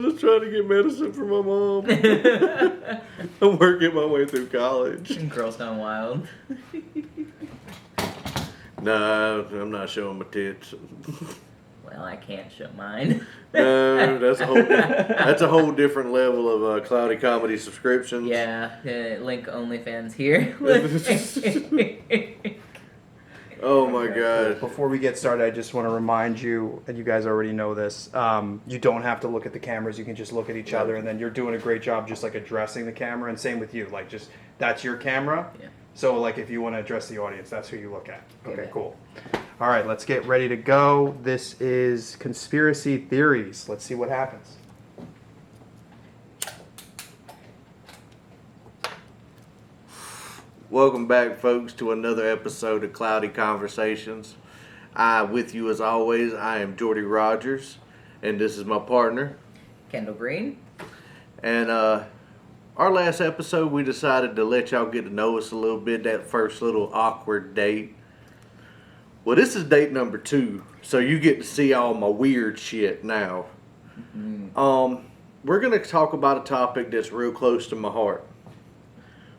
just trying to get medicine for my mom. I'm working my way through college. Girls Gone Wild. No, I'm not showing my tits. Well, I can't show mine. No, that's a whole different level of cloudy comedy subscriptions. Yeah, link OnlyFans here. Oh my god. Before we get started, I just want to remind you, and you guys already know this, you don't have to look at the cameras. You can just look at each other, and then you're doing a great job just like addressing the camera, and same with you. Like, just, that's your camera. Yeah. So, like, if you want to address the audience, that's who you look at. Okay, Yeah. cool. All right, let's get ready to go. This is Conspiracy Theories. Let's see what happens. Welcome back, folks, to another episode of Cloudy Conversations. With you as always, I am Jordy Rogers, and this is my partner. Kendall Green. And our last episode, we decided to let y'all get to know us a little bit, that first little awkward date. Well, this is date number 2, so you get to see all my weird shit now. Mm-hmm. We're going to talk about a topic that's real close to my heart.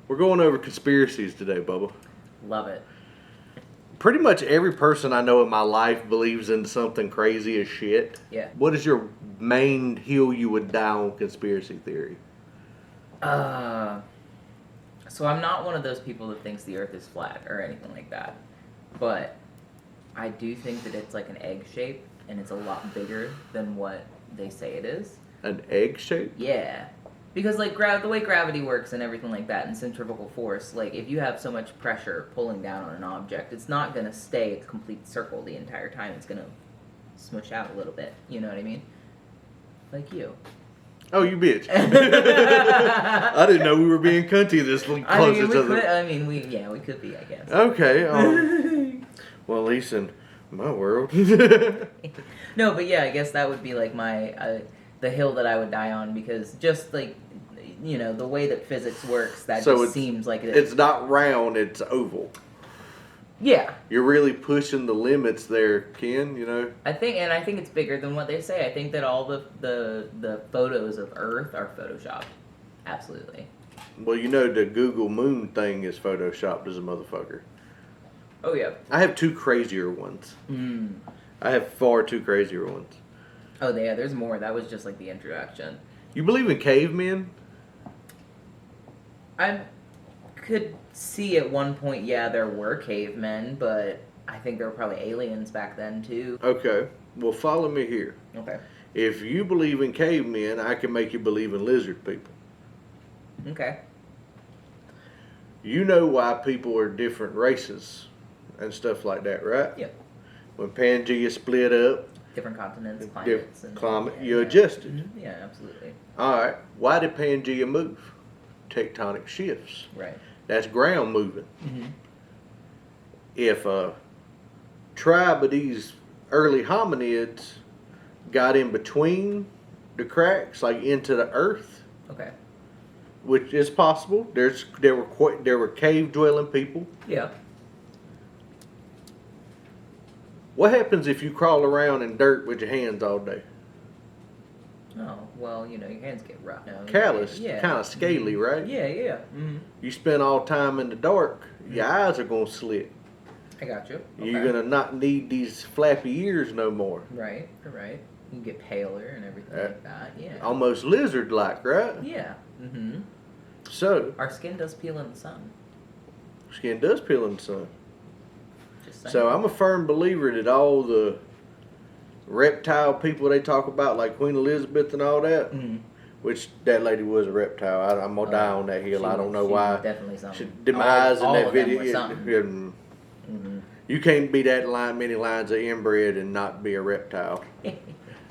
We're going over conspiracies today, Bubba. Love it. Pretty much every person I know in my life believes in something crazy as shit. Yeah. What is your main hill you would die on conspiracy theory? So I'm not one of those people that thinks the earth is flat or anything like that. But I do think that it's like an egg shape and it's a lot bigger than what they say it is. An egg shape? Yeah. Because, like, the way gravity works and everything like that, and centrifugal force, like, if you have so much pressure pulling down on an object, it's not going to stay a complete circle the entire time. It's going to smush out a little bit. You know what I mean? Like you. Oh, you bitch. I didn't know we were being cunty this close to each other. We could be, I guess. Okay. Well, at least in my world. No, but yeah, I guess that would be, like, my... the hill that I would die on, because just, like, you know, the way that physics works, that so just seems like it is. It's not round, it's oval. Yeah. You're really pushing the limits there, Ken, you know? I think it's bigger than what they say. I think that all the photos of Earth are photoshopped. Absolutely. Well, you know the Google Moon thing is photoshopped as a motherfucker. Oh, yeah. I have 2 crazier ones. I have far 2 crazier ones. Oh, yeah, there's more. That was just, like, the introduction. You believe in cavemen? I could see at one point, yeah, there were cavemen, but I think there were probably aliens back then, too. Okay. Well, follow me here. Okay. If you believe in cavemen, I can make you believe in lizard people. Okay. You know why people are different races and stuff like that, right? Yeah. When Pangea split up, different continents, climates. Climate, you adjusted. Mm-hmm. Yeah, absolutely. All right. Why did Pangea move? Tectonic shifts. Right. That's ground moving. Mm-hmm. If a tribe of these early hominids got in between the cracks, like into the earth, okay, which is possible. There were cave dwelling people. Yeah. What happens if you crawl around in dirt with your hands all day? Oh, well, you know, your hands get rotten. Calloused, yeah. kind of scaly, right? Yeah, yeah. Mm-hmm. You spend all time in the dark, your eyes are going to slit. I got you. Okay. You're going to not need these flappy ears no more. Right, right. You get paler and everything like that, yeah. Almost lizard-like, right? Yeah. Mm-hmm. So. Our skin does peel in the sun. Skin does peel in the sun. Just saying. So I'm a firm believer that all the reptile people they talk about, like Queen Elizabeth and all that, which that lady was a reptile. I'm going to die on that hill. I don't know why. Definitely something. She demise all in that of them video. were something. You can't be that many lines of inbred and not be a reptile.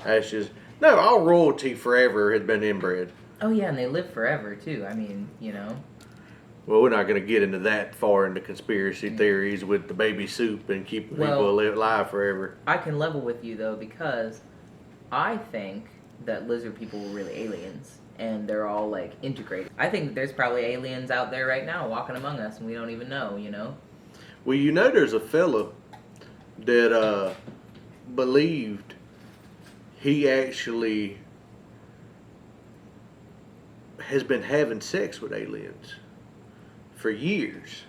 That's just... No, all royalty forever has been inbred. Oh, yeah, and they live forever, too. I mean, you know. Well, we're not going to get into that far into conspiracy theories with the baby soup and keeping people alive forever. I can level with you, though, because I think that lizard people were really aliens, and they're all, like, integrated. I think there's probably aliens out there right now walking among us, and we don't even know, you know? Well, you know there's a fella that believed he actually has been having sex with aliens for years.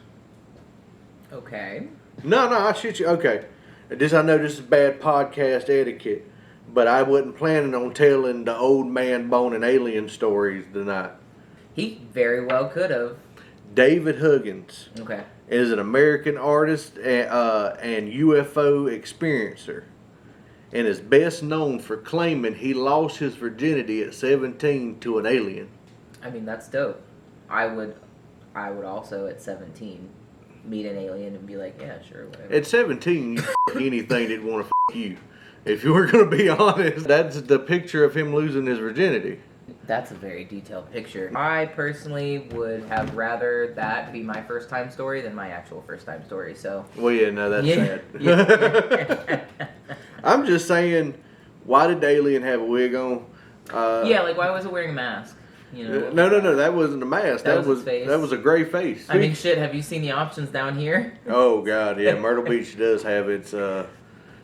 Okay. No, I shit you. Okay. I know this is bad podcast etiquette, but I wasn't planning on telling the old man boning alien stories tonight. He very well could have. David Huggins Okay. is an American artist and UFO experiencer, and is best known for claiming he lost his virginity at 17 to an alien. I mean, that's dope. I would also at 17 meet an alien and be like, yeah, sure, whatever. At 17, you f*** anything that want to f*** you. If you were going to be honest, that's the picture of him losing his virginity. That's a very detailed picture. I personally would have rather that be my first time story than my actual first time story. So. Well, yeah, no, that's sad. Yeah. I'm just saying, why did the alien have a wig on? Yeah, like why was it wearing a mask? You know. No, that wasn't a mask. That was his face. That was a gray face. I mean, shit. Have you seen the options down here? Oh God, yeah. Myrtle Beach does have its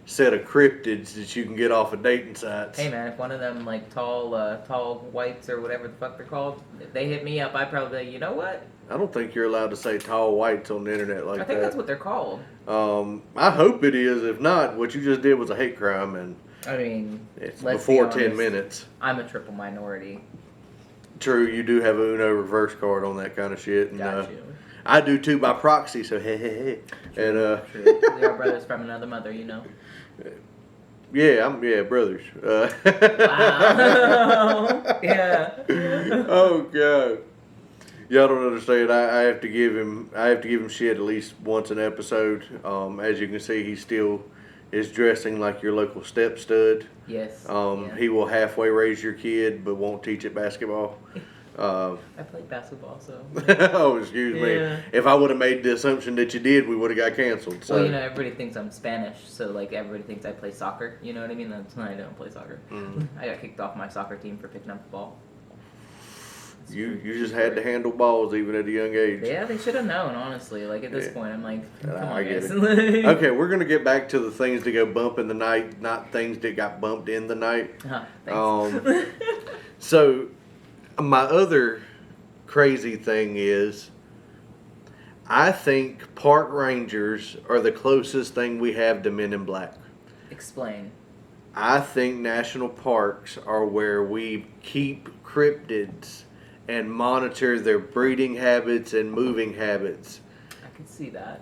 set of cryptids that you can get off of dating sites. Hey man, if one of them like tall whites or whatever the fuck they're called, if they hit me up, I'd probably be like, you know what? I don't think you're allowed to say tall whites on the internet like that. I think that's what they're called. I hope it is. If not, what you just did was a hate crime, and I mean, it's let's before be 10 honest, minutes. I'm a triple minority. True, you do have a Uno reverse card on that kind of shit, and Got you. I do too by proxy. So hey. And True. We are brothers from another mother, you know. yeah, brothers. Wow. Yeah. Oh God. Y'all don't understand. I have to give him shit at least once an episode. As you can see, he still is dressing like your local step stud. Yes. Yeah. He will halfway raise your kid, but won't teach it basketball. I played basketball, so. Oh, excuse Yeah. me. If I would have made the assumption that you did, we would have got canceled. So. Well, you know, everybody thinks I'm Spanish, so like everybody thinks I play soccer. You know what I mean? That's why I don't play soccer. I got kicked off my soccer team for picking up the ball. You just had to handle balls even at a young age. Yeah, they should have known, honestly. Like, at this Yeah. point, I'm like, come I on, get guys. it. Okay, we're going to get back to the things that go bump in the night, not things that got bumped in the night. Thanks. So, my other crazy thing is, I think park rangers are the closest thing we have to Men in Black. Explain. I think national parks are where we keep cryptids and monitor their breeding habits and moving habits. I can see that.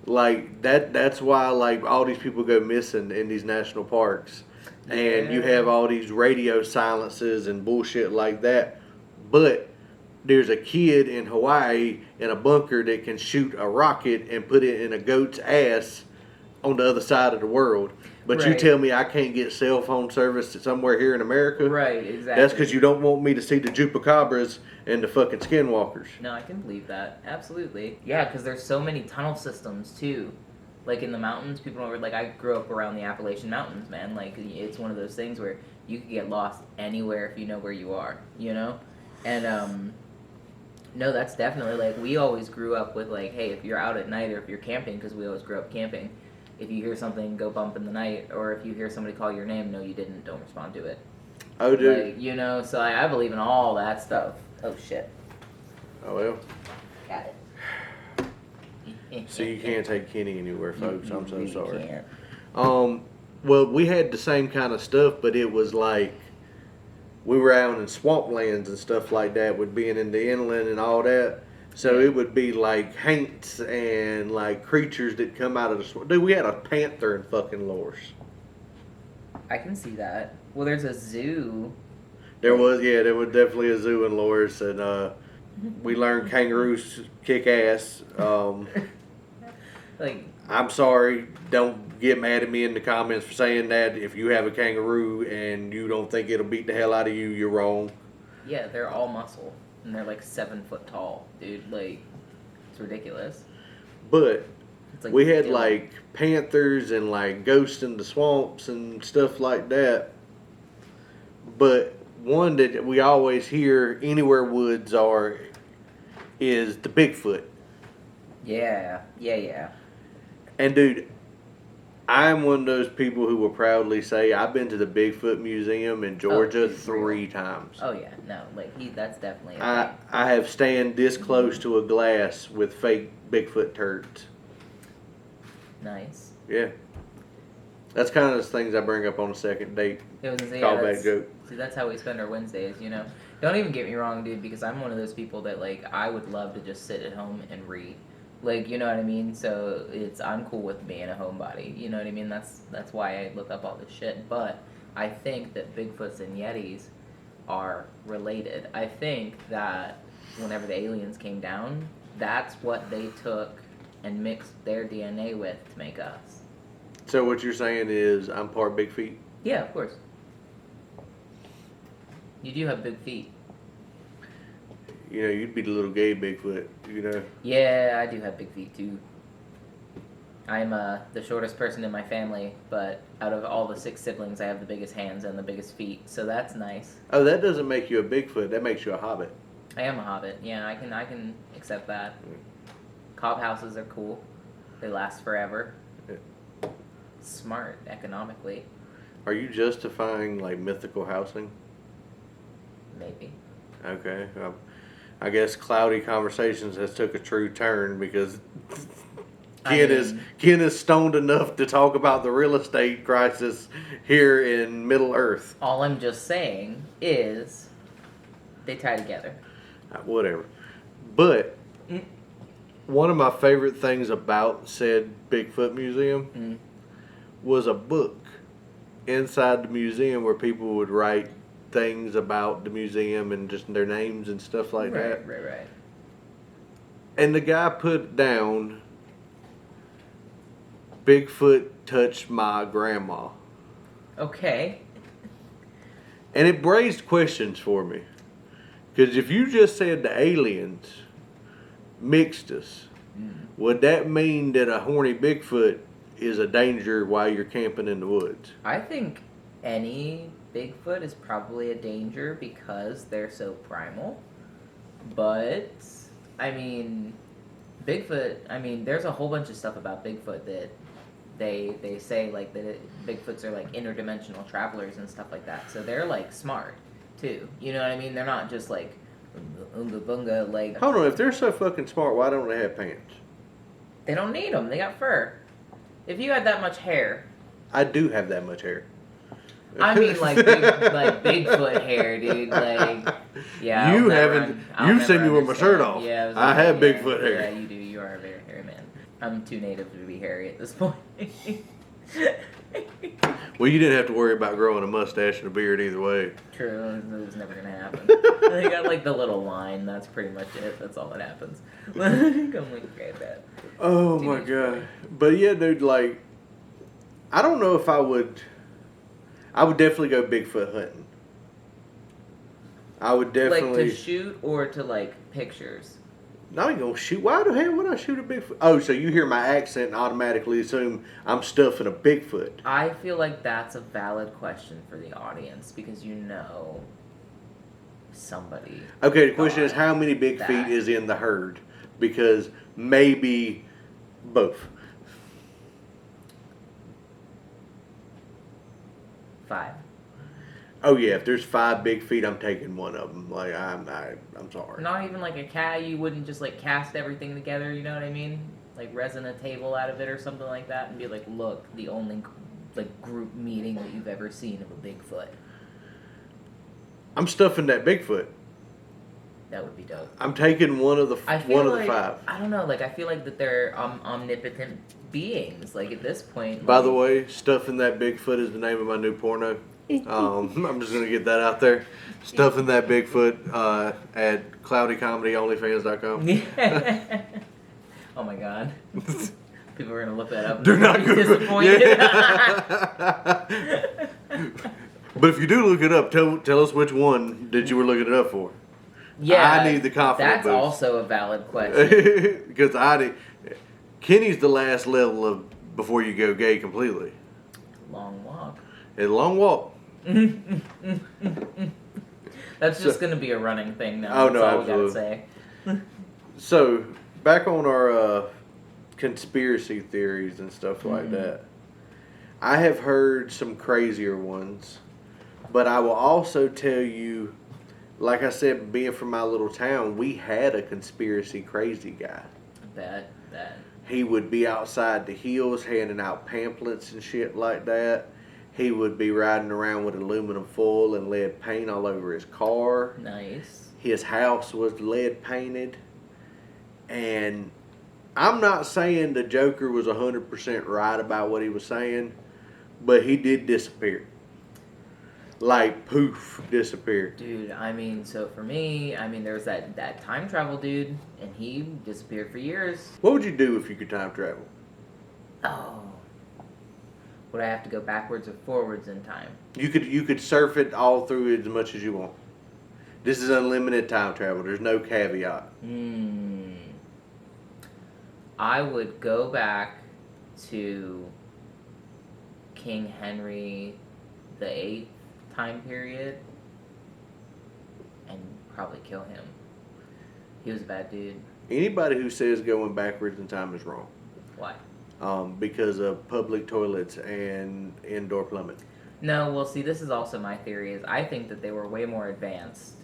Like that's why like all these people go missing in these national parks. And you have all these radio silences and bullshit like that. But there's a kid in Hawaii in a bunker that can shoot a rocket and put it in a goat's ass on the other side of the world. But you Right. tell me I can't get cell phone service somewhere here in America? Right, exactly. That's because you don't want me to see the chupacabras and the fucking skinwalkers. No, I can believe that. Absolutely. Yeah, because there's so many tunnel systems, too. Like, in the mountains, people don't... Like, I grew up around the Appalachian Mountains, man. Like, it's one of those things where you could get lost anywhere if you know where you are, you know? And, no, that's definitely, like, we always grew up with, like, hey, if you're out at night or if you're camping, because we always grew up camping, if you hear something, go bump in the night, or if you hear somebody call your name, no, you didn't, don't respond to it. Oh, dude. Like, you know, so I believe in all that stuff. Oh, shit. Oh, well. Got it. So you can't take Kenny anywhere, folks. I'm so really sorry. Can't. Well, we had the same kind of stuff, but it was like we were out in swamplands and stuff like that with being in the inland and all that. So it would be like haints and like creatures that come out of the swamp. Dude, we had a panther in fucking Loris. I can see that. Well, there's a zoo. There was definitely a zoo in Loris, and we learned kangaroos kick ass. Like, I'm sorry, don't get mad at me in the comments for saying that. If you have a kangaroo and you don't think it'll beat the hell out of you, you're wrong. yeah, they're all muscle. And they're like 7 foot tall, dude. Like, it's ridiculous. But It's like we had Dylan. like panthers and like ghosts in the swamps and stuff like that. But one that we always hear anywhere woods are is the Bigfoot. Yeah. And dude, I'm one of those people who will proudly say I've been to the Bigfoot Museum in Georgia it's real. 3 times. Oh yeah, no, like that's definitely. I have stand this close to a glass with fake Bigfoot turds. Nice. Yeah. That's kind of the things I bring up on a second date. It was Callback joke. See, that's how we spend our Wednesdays, you know. Don't even get me wrong, dude, because I'm one of those people that like I would love to just sit at home and read. Like, you know what I mean? So I'm cool with being a homebody. You know what I mean? That's why I look up all this shit. But I think that Bigfoots and Yetis are related. I think that whenever the aliens came down, that's what they took and mixed their DNA with to make us. So what you're saying is I'm part big feet? Yeah, of course. You do have big feet. You know, you'd be the little gay Bigfoot, you know. Yeah, I do have big feet too. I'm the shortest person in my family, but out of all the 6 siblings, I have the biggest hands and the biggest feet, so that's nice. Oh, that doesn't make you a Bigfoot. That makes you a hobbit. I am a hobbit. Yeah, I can accept that. Cob houses are cool. They last forever. Yeah. Smart economically. Are you justifying, like, mythical housing? Maybe. Okay. I guess Cloudy Conversations has took a true turn because Ken is stoned enough to talk about the real estate crisis here in Middle Earth. All I'm just saying is they tie together. Whatever. But one of my favorite things about said Bigfoot Museum was a book inside the museum where people would write things about the museum and just their names and stuff like that. Right. And the guy put down, Bigfoot touched my grandma. Okay. And it raised questions for me. Because if you just said the aliens mixed us, would that mean that a horny Bigfoot is a danger while you're camping in the woods? I think any Bigfoot is probably a danger because they're so primal. But, I mean, Bigfoot, there's a whole bunch of stuff about Bigfoot that they say, like, that Bigfoots are, like, interdimensional travelers and stuff like that. So they're, like, smart, too. You know what I mean? They're not just, like, unga bunga, like... Hold on, if they're so fucking smart, why don't they have pants? They don't need them. They got fur. If you had that much hair... I do have that much hair. I mean, like Bigfoot hair, dude. Like, yeah. You haven't. You've seen me with my shirt off. Yeah, I have Bigfoot hair. Yeah, you do. You are a very hairy man. I'm too native to be hairy at this point. Well, you didn't have to worry about growing a mustache and a beard either way. True, it was never gonna happen. They got like the little line. That's pretty much it. That's all that happens. I'm like, okay, that. Oh my god! But yeah, dude. Like, I don't know if I would. I would definitely go Bigfoot hunting. I would definitely... Like to shoot or to like pictures? No, you gonna shoot. Why the hell would I shoot a Bigfoot? Oh, so you hear my accent and automatically assume I'm stuffing a Bigfoot. I feel like that's a valid question for the audience because you know somebody... Okay, the question is how many big feet is in the herd? Because maybe both. 5. Oh yeah, if there's 5 big feet, I'm taking one of them. Like I'm sorry. Not even like a cat. You wouldn't just like cast everything together. You know what I mean? Like resin a table out of it or something like that, and be like, look, the only like group meeting that you've ever seen of a Bigfoot. I'm stuffing that Bigfoot. That would be dope. I'm taking one of the 5. I don't know. Like I feel like that they're omnipotent beings. Like at this point. By the way, stuffing that Bigfoot is the name of my new porno. I'm just gonna get that out there. Stuffing that Bigfoot at cloudycomedyonlyfans.com. Yeah. Oh my god. People are gonna look that up. And Do not be Google. disappointed. Yeah. But if you do look it up, tell us which one that you were looking it up for. Yeah, I need the confidence That's boost. also a valid question. Because Kenny's the last level of before you go gay completely. Long walk. It's a long walk. That's just going to be a running thing now. Oh, no, That's all absolutely. we got to say. So, back on our conspiracy theories and stuff like that. I have heard some crazier ones, but I will also tell you, like I said, being from my little town, we had a conspiracy crazy guy. That. He would be outside the hills handing out pamphlets and shit like that. He would be riding around with aluminum foil and lead paint all over his car. Nice. His house was lead painted. And I'm not saying the Joker was 100% right about what he was saying, but he did disappear. Like, poof, disappeared. Dude, I mean, so for me, there was that time travel dude, and he disappeared for years. What would you do if you could time travel? Oh. Would I have to go backwards or forwards in time? You could surf it all through as much as you want. This is unlimited time travel. There's no caveat. I would go back to King Henry VIII time period and probably kill him. He was a bad dude. Anybody who says going backwards in time is wrong. Why? Because of public toilets and indoor plumbing. No, well, see, this is also my theory. Is I think that they were way more advanced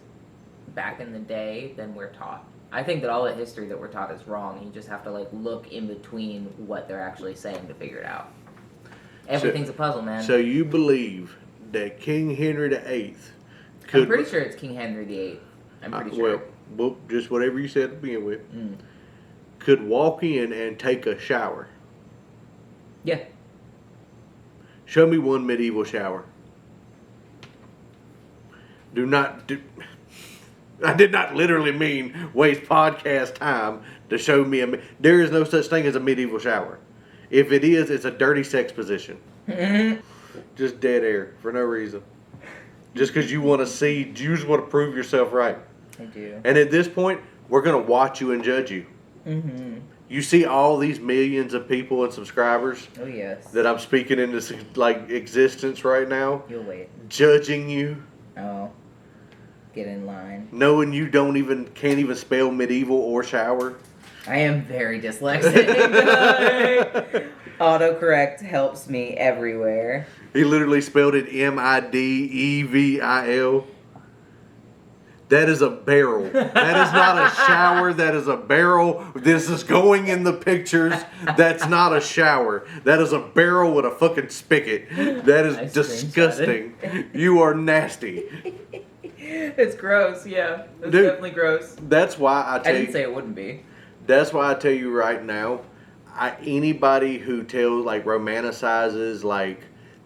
back in the day than we're taught. I think that all the history that we're taught is wrong. You just have to look in between what they're actually saying to figure it out. Everything's a puzzle, man. So you believe that King Henry VIII could... I'm pretty sure it's King Henry VIII. I'm pretty sure. Well, just whatever you said to begin with. Could walk in and take a shower. Yeah. Show me one medieval shower. I did not literally mean waste podcast time to show me there is no such thing as a medieval shower. If it is, it's a dirty sex position. Just dead air for no reason. Just because you want to see, you just want to prove yourself right. I do. And at this point, we're going to watch you and judge you. You see all these millions of people and subscribers. Oh yes. That I'm speaking into existence right now. You'll wait. Judging you. Oh. Get in line. Knowing you can't even spell medieval or shower. I am very dyslexic. Autocorrect helps me everywhere. He literally spelled it Midevil. That is a barrel. That is not a shower. That is a barrel. This is going in the pictures. That's not a shower. That is a barrel with a fucking spigot. That is disgusting. You are nasty. It's gross, yeah. It's Dude, definitely gross. That's why I didn't say it wouldn't be. That's why I tell you right now, anybody who tells, romanticizes,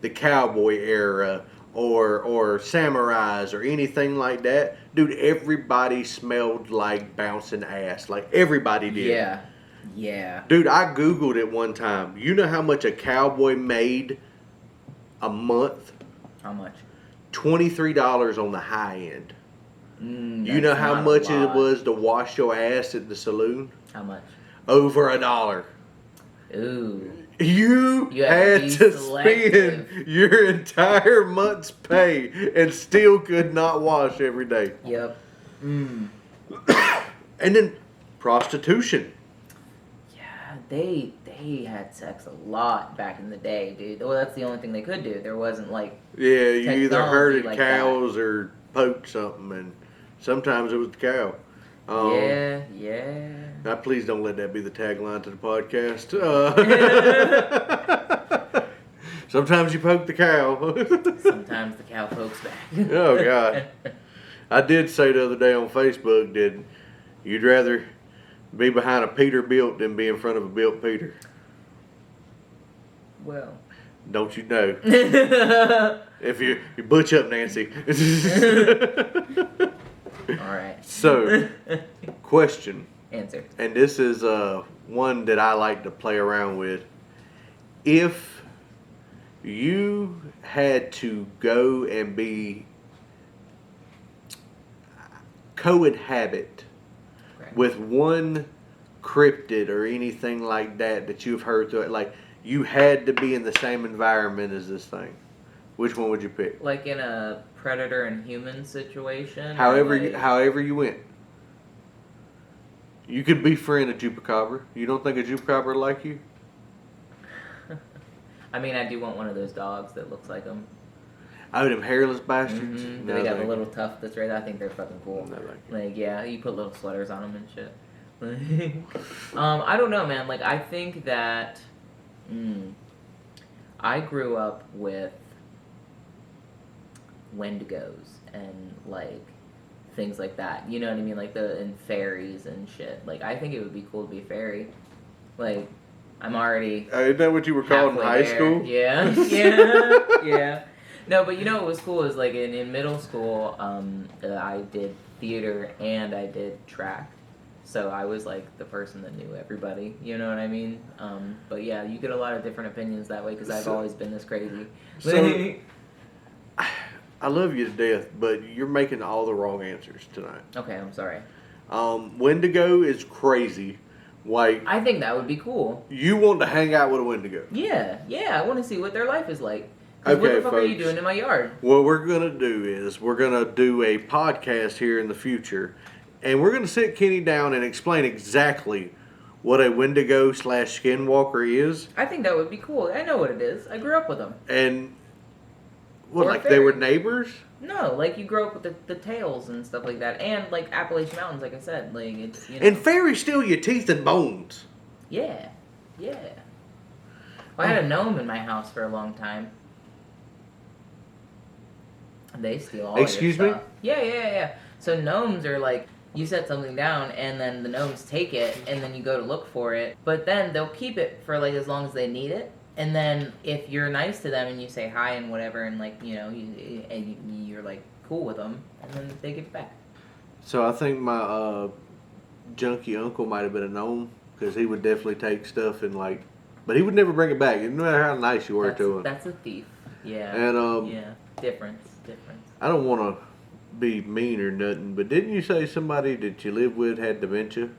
the cowboy era or samurais or anything like that, dude, everybody smelled like bouncing ass. Like, everybody did. Yeah. Dude, I Googled it one time. You know how much a cowboy made a month? How much? $23 on the high end. You know how much it was to wash your ass at the saloon? How much? Over $1. Ooh. You had to spend your entire month's pay and still could not wash every day. Yep. And then prostitution. Yeah, they had sex a lot back in the day, dude. Well, that's the only thing they could do. There wasn't Yeah, you either herded cows or poked something, and sometimes it was the cow. Yeah. Now, please don't let that be the tagline to the podcast. Sometimes you poke the cow. Sometimes the cow pokes back. Oh, God. I did say the other day on Facebook, you'd rather be behind a Peter built than be in front of a built Peter. Well. Don't you know? If you butch up, Nancy. All right. So, question. Answer. And this is one that I like to play around with. If you had to go and cohabit with one cryptid or anything like that you've heard through it, you had to be in the same environment as this thing, which one would you pick? Like in a predator and human situation? However you went. You could befriend a chupacabra. You don't think a chupacabra would like you? I mean, I do want one of those dogs that looks like them. Oh, them hairless bastards. Mm-hmm. No, They got a little tuft that's right. I think they're fucking cool. No, Like, yeah, you put little sweaters on them and shit. I don't know, man. Like, I think that I grew up with Wendigos and like things like that. You know what I mean? Like and fairies and shit. Like, I think it would be cool to be a fairy. Like, I'm already. Isn't that what you were called in high there. school? Yeah, yeah, yeah. No, but you know what was cool is like in middle school, I did theater and I did track, so I was like the person that knew everybody. You know what I mean? But yeah, you get a lot of different opinions that way because I've always been this crazy. So, I love you to death, but you're making all the wrong answers tonight. Okay, I'm sorry. Wendigo is crazy. Like, I think that would be cool. You want to hang out with a Wendigo? Yeah, I want to see what their life is like. Okay, what the fuck are you doing in my yard? What we're going to do is we're going to do a podcast here in the future, and we're going to sit Kenny down and explain exactly what a Wendigo / Skinwalker is. I think that would be cool. I know what it is. I grew up with them. And what, Or like they were neighbors? No, like you grow up with the tails and stuff like that, and like Appalachian Mountains, like I said, like it's And fairies steal your teeth and bones. Yeah. Well, I had a gnome in my house for a long time. They steal all Excuse your me? stuff. Yeah. So gnomes are like, you set something down, and then the gnomes take it, and then you go to look for it. But then they'll keep it for like as long as they need it. And then if you're nice to them and you say hi and whatever, and like you're like cool with them, and then they give it back. So I think my junkie uncle might have been a gnome, because he would definitely take stuff and like, but he would never bring it back. No matter how nice you were to him. That's a thief. Yeah. And Difference. I don't want to be mean or nothing, but didn't you say somebody that you lived with had dementia?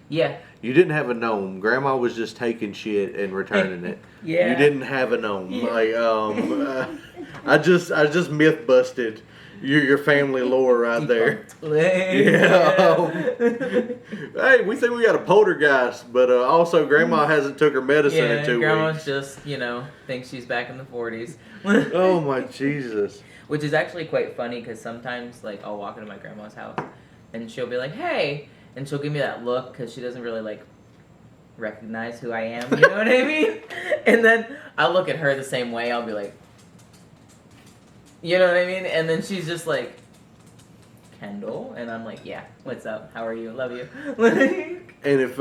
Yeah. You didn't have a gnome. Grandma was just taking shit and returning it. Yeah. You didn't have a gnome. Yeah. Like I just myth busted your family lore right there. Yeah. Hey, we think we got a poltergeist, but also Grandma hasn't took her medicine in 2 Grandma's weeks. just thinks she's back in the 40s. Oh my Jesus. Which is actually quite funny because sometimes like I'll walk into my grandma's house and she'll be like, "Hey," and she'll give me that look because she doesn't really like recognize who I am. You know what I mean? And then I'll look at her the same way. I'll be like, you know what I mean? And then she's just like, "Kendall," and I'm like, "Yeah, what's up? How are you? Love you." And if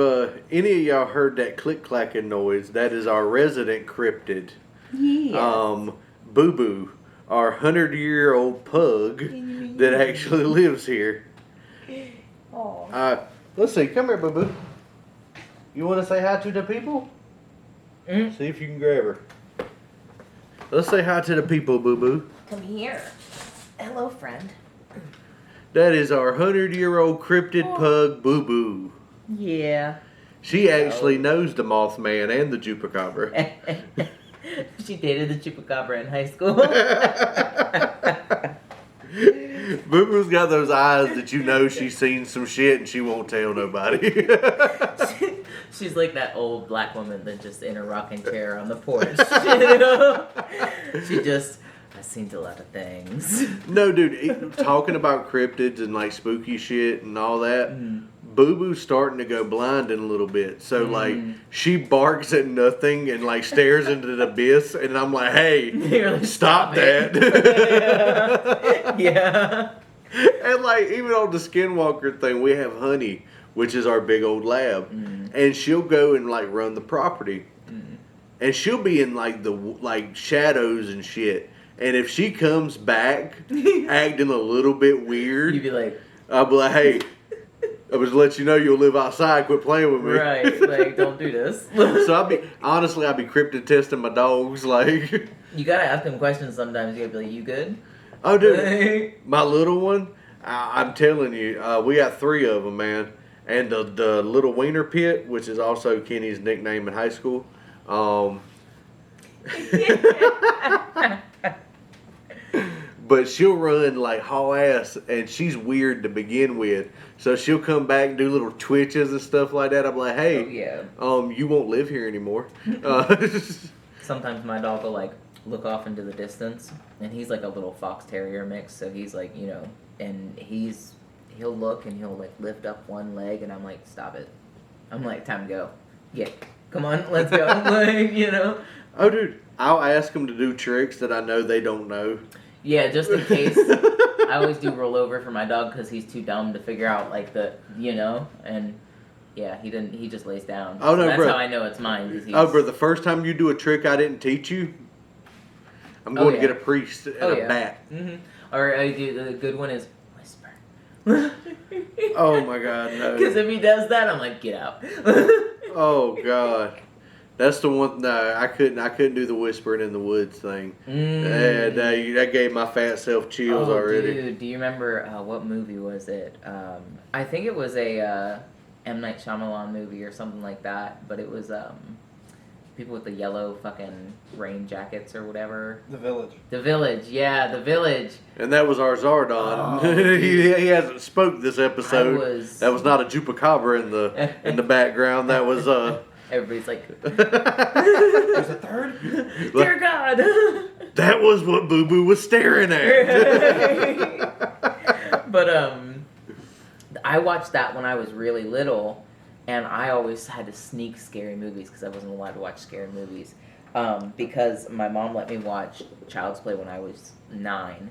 any of y'all heard that click-clacking noise, that is our resident cryptid. Yeah. Boo Boo, our 100-year-old pug that actually lives here. Aw. Let's see. Come here, Boo Boo. You want to say hi to the people? Mm. See if you can grab her. Let's say hi to the people, Boo Boo. Come here. Hello, friend. That is our 100-year-old cryptid pug, Boo Boo. Yeah. She actually knows the Mothman and the Chupacabra. She dated the Chupacabra in high school. Boo Boo's got those eyes that you know she's seen some shit and she won't tell nobody. She's like that old black woman that's just in a rocking chair on the porch. You know? She just, I've seen a lot of things. No, dude, talking about cryptids and like spooky shit and all that, Boo Boo's starting to go blind in a little bit. So like she barks at nothing and like stares into the abyss, and I'm like, hey, Like, stop that. Yeah. And like even on the Skinwalker thing, we have Honey, which is our big old lab, and she'll go and like run the property, and she'll be in like the like shadows and shit. And if she comes back acting a little bit weird, You'd be like, I'll be like, hey, I was let you know you'll live outside. Quit playing with me. right, like, don't do this. So I'll be cryptid testing my dogs. Like, You gotta ask them questions sometimes. You gotta be like, you good? oh, dude, my little one, I'm telling you, we got 3 of them, man. And the little wiener pit, which is also Kenny's nickname in high school. But she'll run like haul ass, and she's weird to begin with. So she'll come back and do little twitches and stuff like that. I'm like, hey, Oh, yeah. you won't live here anymore. sometimes my dog will like look off into the distance, and he's like a little fox terrier mix, so he's like, you know, and he'll look and he'll like lift up one leg, and I'm like, stop it. I'm like, time to go. Yeah, come on, let's go. Like, you know. Oh, dude, I'll ask them to do tricks that I know they don't know. Yeah, just in case. I always do roll over for my dog because he's too dumb to figure out like the, you know, and yeah, he just lays down. Oh, no, that's bro. how I know it's mine. 'Cause Oh, bro, the first time you do a trick I didn't teach you, I'm going to get a priest and a bat. Mm-hmm. Or the good one is whisper. Oh my God, no. Because if he does that, I'm like, get out. Oh God, that's the one. No, I couldn't do the whispering in the woods thing. That gave my fat self chills already. Dude, do you remember what movie was it? I think it was a M. Night Shyamalan movie or something like that. But it was people with the yellow fucking rain jackets or whatever. The Village. The Village, yeah, The Village. And that was our Zardon. Oh. he hasn't spoke this episode. That was not a chupacabra in the background. That was Everybody's like, There's a third? dear God. That was what Boo Boo was staring at. But I watched that when I was really little, and I always had to sneak scary movies because I wasn't allowed to watch scary movies. Because my mom let me watch Child's Play when I was 9,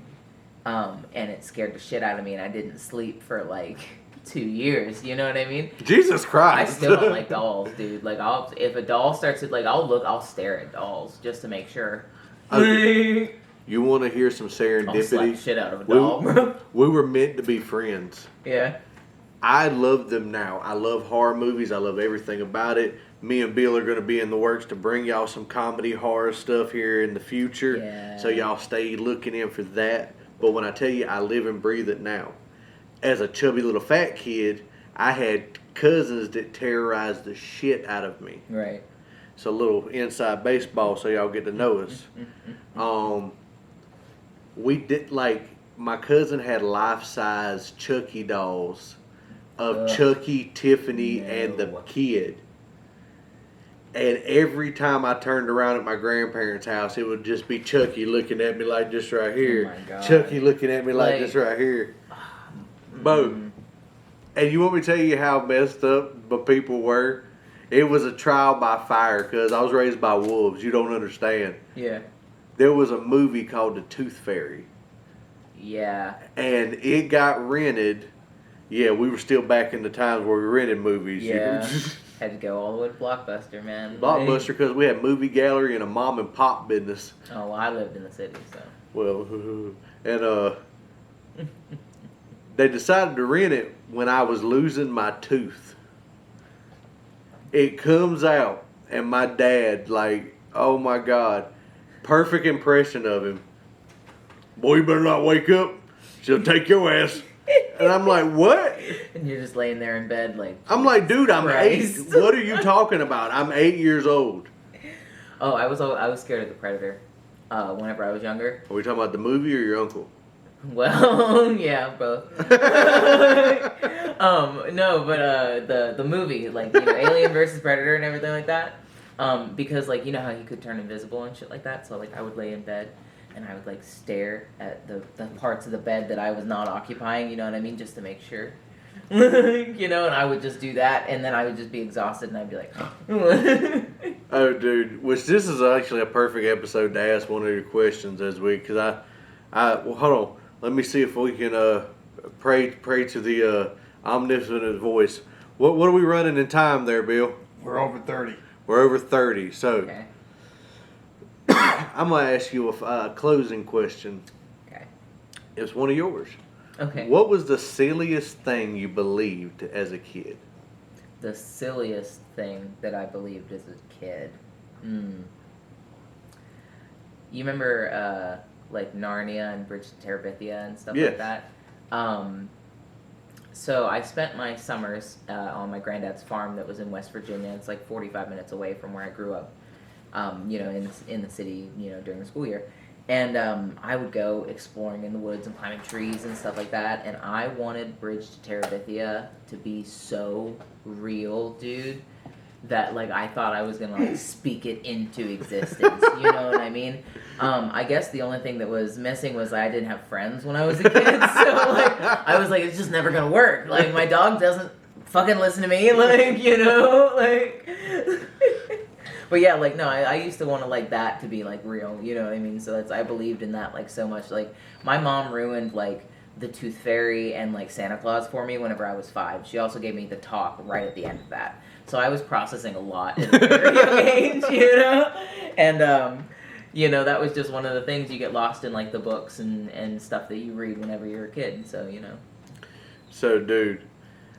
and it scared the shit out of me, and I didn't sleep for like 2 years. You know what I mean? Jesus I Christ! still don't like dolls, dude. Like, if a doll starts to I'll stare at dolls just to make sure. You want to hear some I'll slap the serendipity? shit out of a doll, bro. We were meant to be friends. Yeah. I love them now. I love horror movies. I love everything about it. Me and Bill are going to be in the works to bring y'all some comedy horror stuff here in the future. Yeah. So y'all stay looking in for that. But when I tell you I live and breathe it now. As a chubby little fat kid, I had cousins that terrorized the shit out of me. Right. So a little inside baseball so y'all get to know us. We did, like, my cousin had life-size Chucky dolls of Chucky, Tiffany, and the kid. And every time I turned around at my grandparents' house, it would just be Chucky looking at me like this right here. Oh my God. Chucky looking at me like this right here. Boom. And you want me to tell you how messed up the people were? It was a trial by fire because I was raised by wolves. You don't understand. Yeah. There was a movie called The Tooth Fairy. Yeah. And it got rented. Yeah, we were still back in the times where we rented movies. Yeah. Had to go all the way to Blockbuster, man. Blockbuster because we had movie gallery and a mom and pop business. Oh, well, I lived in the city, so. Well, and they decided to rent it when I was losing my tooth. It comes out, and my dad, like, oh my God, perfect impression of him. Boy, you better not wake up. She'll take your ass. And I'm like, what? And you're just laying there in bed, like. I'm like, dude, I'm Christ. 8. What are you talking about? I'm 8 years old. Oh, I was scared of the Predator. Whenever I was younger. Are we talking about the movie or your uncle? Well, yeah, both. No, but the movie, like, you know, Alien versus Predator and everything like that. Because, like, you know how he could turn invisible and shit like that. So, like, I would lay in bed and I would, like, stare at the parts of the bed that I was not occupying. You know what I mean? Just to make sure. You know, and I would just do that, and then I would just be exhausted, and I'd be like, Oh, dude, which this is actually a perfect episode to ask one of your questions this week, because well, hold on, let me see if we can pray to the omnipotent voice. What are we running in time there, Bill? We're over 30. We're over 30, so okay. I'm gonna ask you a closing question. Okay. It's one of yours. Okay. What was the silliest thing you believed as a kid? The silliest thing that I believed as a kid. You remember, like, Narnia and Bridge to Terabithia and stuff like that? So I spent my summers on my granddad's farm that was in West Virginia. It's like 45 minutes away from where I grew up, you know, in the city, you know, during the school year. And I would go exploring in the woods and climbing trees and stuff like that. And I wanted Bridge to Terabithia to be so real, dude. that like I thought I was gonna like speak it into existence. You know what I mean? I guess the only thing that was missing was I didn't have friends when I was a kid, so like I was like, it's just never gonna work. Like my dog doesn't fucking listen to me, like, you know, like. But yeah, like, no, I used to want to, like, that to be, like, real, you know what I mean? So I believed in that, like, so much. Like, my mom ruined, like, the Tooth Fairy and, like, Santa Claus for me whenever I was 5. She also gave me the talk right at the end of that. So I was processing a lot at a very young age, you know? And, you know, that was just one of the things you get lost in, like, the books and stuff that you read whenever you're a kid, so, you know. So, dude,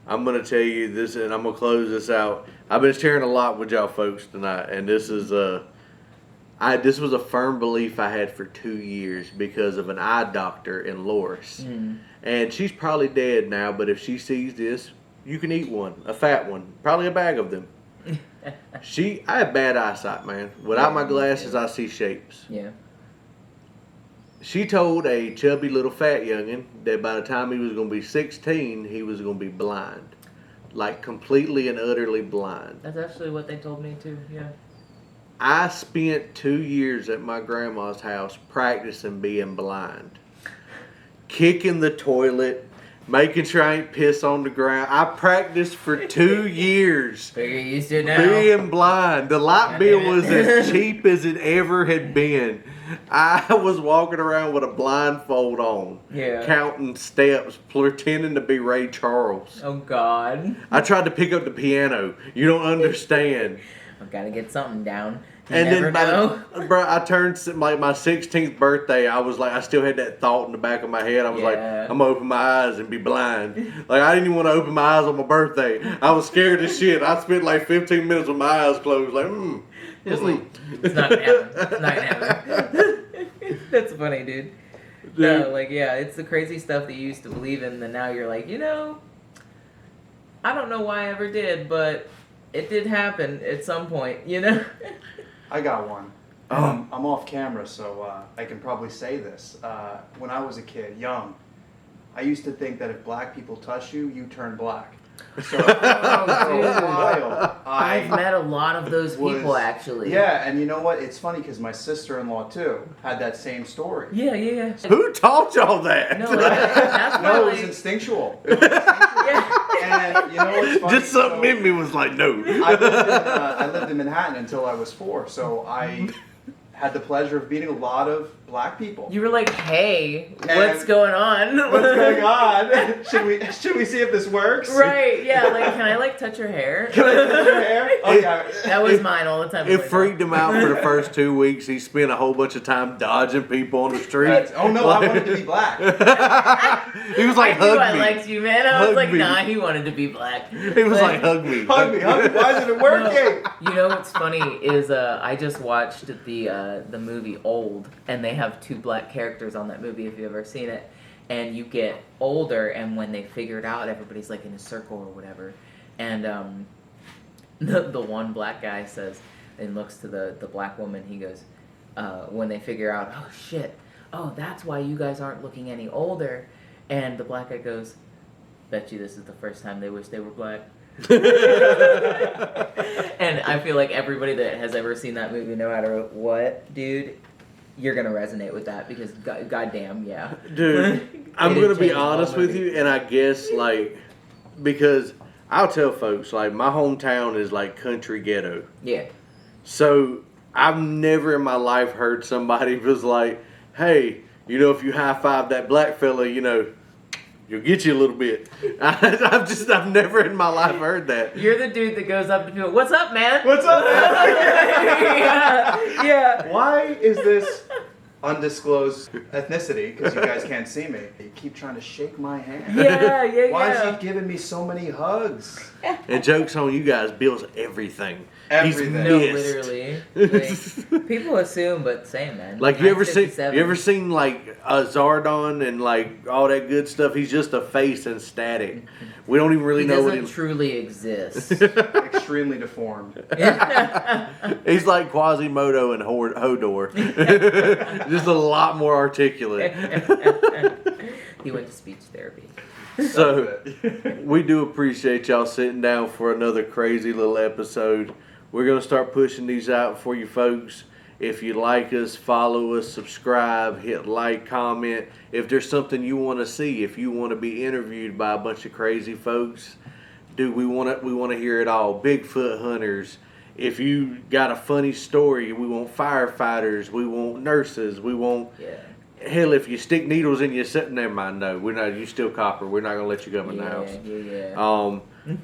I'm going to tell you this, and I'm going to close this out. I've been sharing a lot with y'all folks tonight, and this is this was a firm belief I had for 2 years because of an eye doctor in Loris. And she's probably dead now, but if she sees this, you can eat one, a fat one, probably a bag of them. I have bad eyesight, man. Without my glasses, I see shapes. Yeah. She told a chubby little fat youngin that by the time he was going to be 16, he was going to be blind. Like, completely and utterly blind. That's actually what they told me, too, yeah. I spent 2 years at my grandma's house practicing being blind. Kicking the toilet, making sure I ain't piss on the ground. I practiced for 2 years. But you're used to it now. Being blind. The light bill was as cheap as it ever had been. I was walking around with a blindfold on, counting steps, pretending to be Ray Charles. Oh, God. I tried to pick up the piano. You don't understand. I've got to get something down. Bro, I turned like my 16th birthday. I was like, I still had that thought in the back of my head. I was like, I'm gonna open my eyes and be blind. Like, I didn't even want to open my eyes on my birthday. I was scared as shit. I spent like 15 minutes with my eyes closed, like, Just like, it's not gonna happen. It's not gonna happen. That's funny, dude. No, like, yeah, it's the crazy stuff that you used to believe in, and now you're like, you know, I don't know why I ever did, but it did happen at some point, you know? I got one. I'm off camera, so I can probably say this. When I was a kid, young, I used to think that if black people touch you, you turn black. So for a while, I've met a lot of those people, actually. Yeah, and you know what? It's funny because my sister-in-law, too, had that same story. Yeah. Who taught y'all that? No, that's no, it was instinctual. It was instinctual. And you know what's funny? Just something in me was like, no. I lived in Manhattan until I was 4, so I had the pleasure of meeting a lot of black people. You were like, hey, what's going on? What's going on? Should we see if this works? Right, yeah, like, can I, like, touch your hair? Can I touch your hair? Oh, yeah. That was mine all the time. It freaked him out for the first 2 weeks. He spent a whole bunch of time dodging people on the street. Oh, no, I wanted to be black. He was like, I knew hug I me. liked you, man. I was like, nah, he wanted to be black. He was like, hug me. Hug me. Why isn't it working? You know what's funny is I just watched the movie Old, and they have 2 black characters on that movie, if you've ever seen it. And you get older, and when they figure it out, everybody's like in a circle or whatever. And the one black guy says, and looks to the black woman, he goes, when they figure out, oh shit, oh, that's why you guys aren't looking any older. And the black guy goes, bet you this is the first time they wish they were black. And I feel like everybody that has ever seen that movie, no matter what, dude, you're gonna resonate with that because goddamn, yeah. Dude, I'm gonna be honest with you, and I guess like because I'll tell folks like my hometown is like country ghetto. Yeah. So I've never in my life heard somebody was like, hey, you know, if you high five that black fella, you know, you'll get you a little bit. I've never in my life heard that. You're the dude that goes up to people, what's up, man? What's up, man? Yeah. Why is this undisclosed ethnicity? Because you guys can't see me. You keep trying to shake my hand. Yeah. Why is he giving me so many hugs? And joke's on you guys, Bill's everything. Everything. He's No, missed. literally. Like, people assume, but same, man. Like you ever $9.57. seen like a Zardon and like all that good stuff? He's just a face and static. We don't even really He know what doesn't truly exist. Extremely deformed. He's like Quasimodo and Hodor. Just a lot more articulate. He went to speech therapy. So we do appreciate y'all sitting down for another crazy little episode. We're going to start pushing these out for you folks. If you like us, follow us, subscribe, hit like, comment. If there's something you want to see, if you want to be interviewed by a bunch of crazy folks, dude, we want to hear it all. Bigfoot hunters. If you got a funny story, we want firefighters, we want nurses, we want... Yeah. Hell, if you stick needles in you, never mind. No, we're not. You still copper. We're not gonna let you come in the house. Yeah.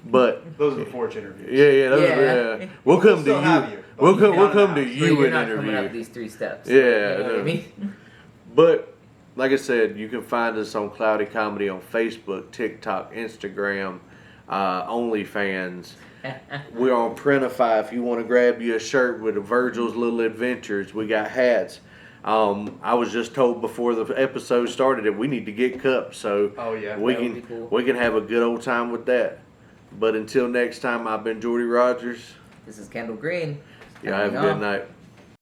But Those are the Forge interviews. Yeah. We'll come to still have you. you, but We'll we'll come be to out of the house. you You're and not coming up interview. these 3 steps. Yeah, You know what no. I mean? But like I said, you can find us on Cloudy Comedy on Facebook, TikTok, Instagram, OnlyFans. We're on Printify if you want to grab you a shirt with Virgil's Little Adventures. We got hats. I was just told before the episode started that we need to get cups, so we That would be can cool. we can have a good old time with that. But until next time, I've been Jordy Rogers. This is Kendall Green. Y'all have a good night.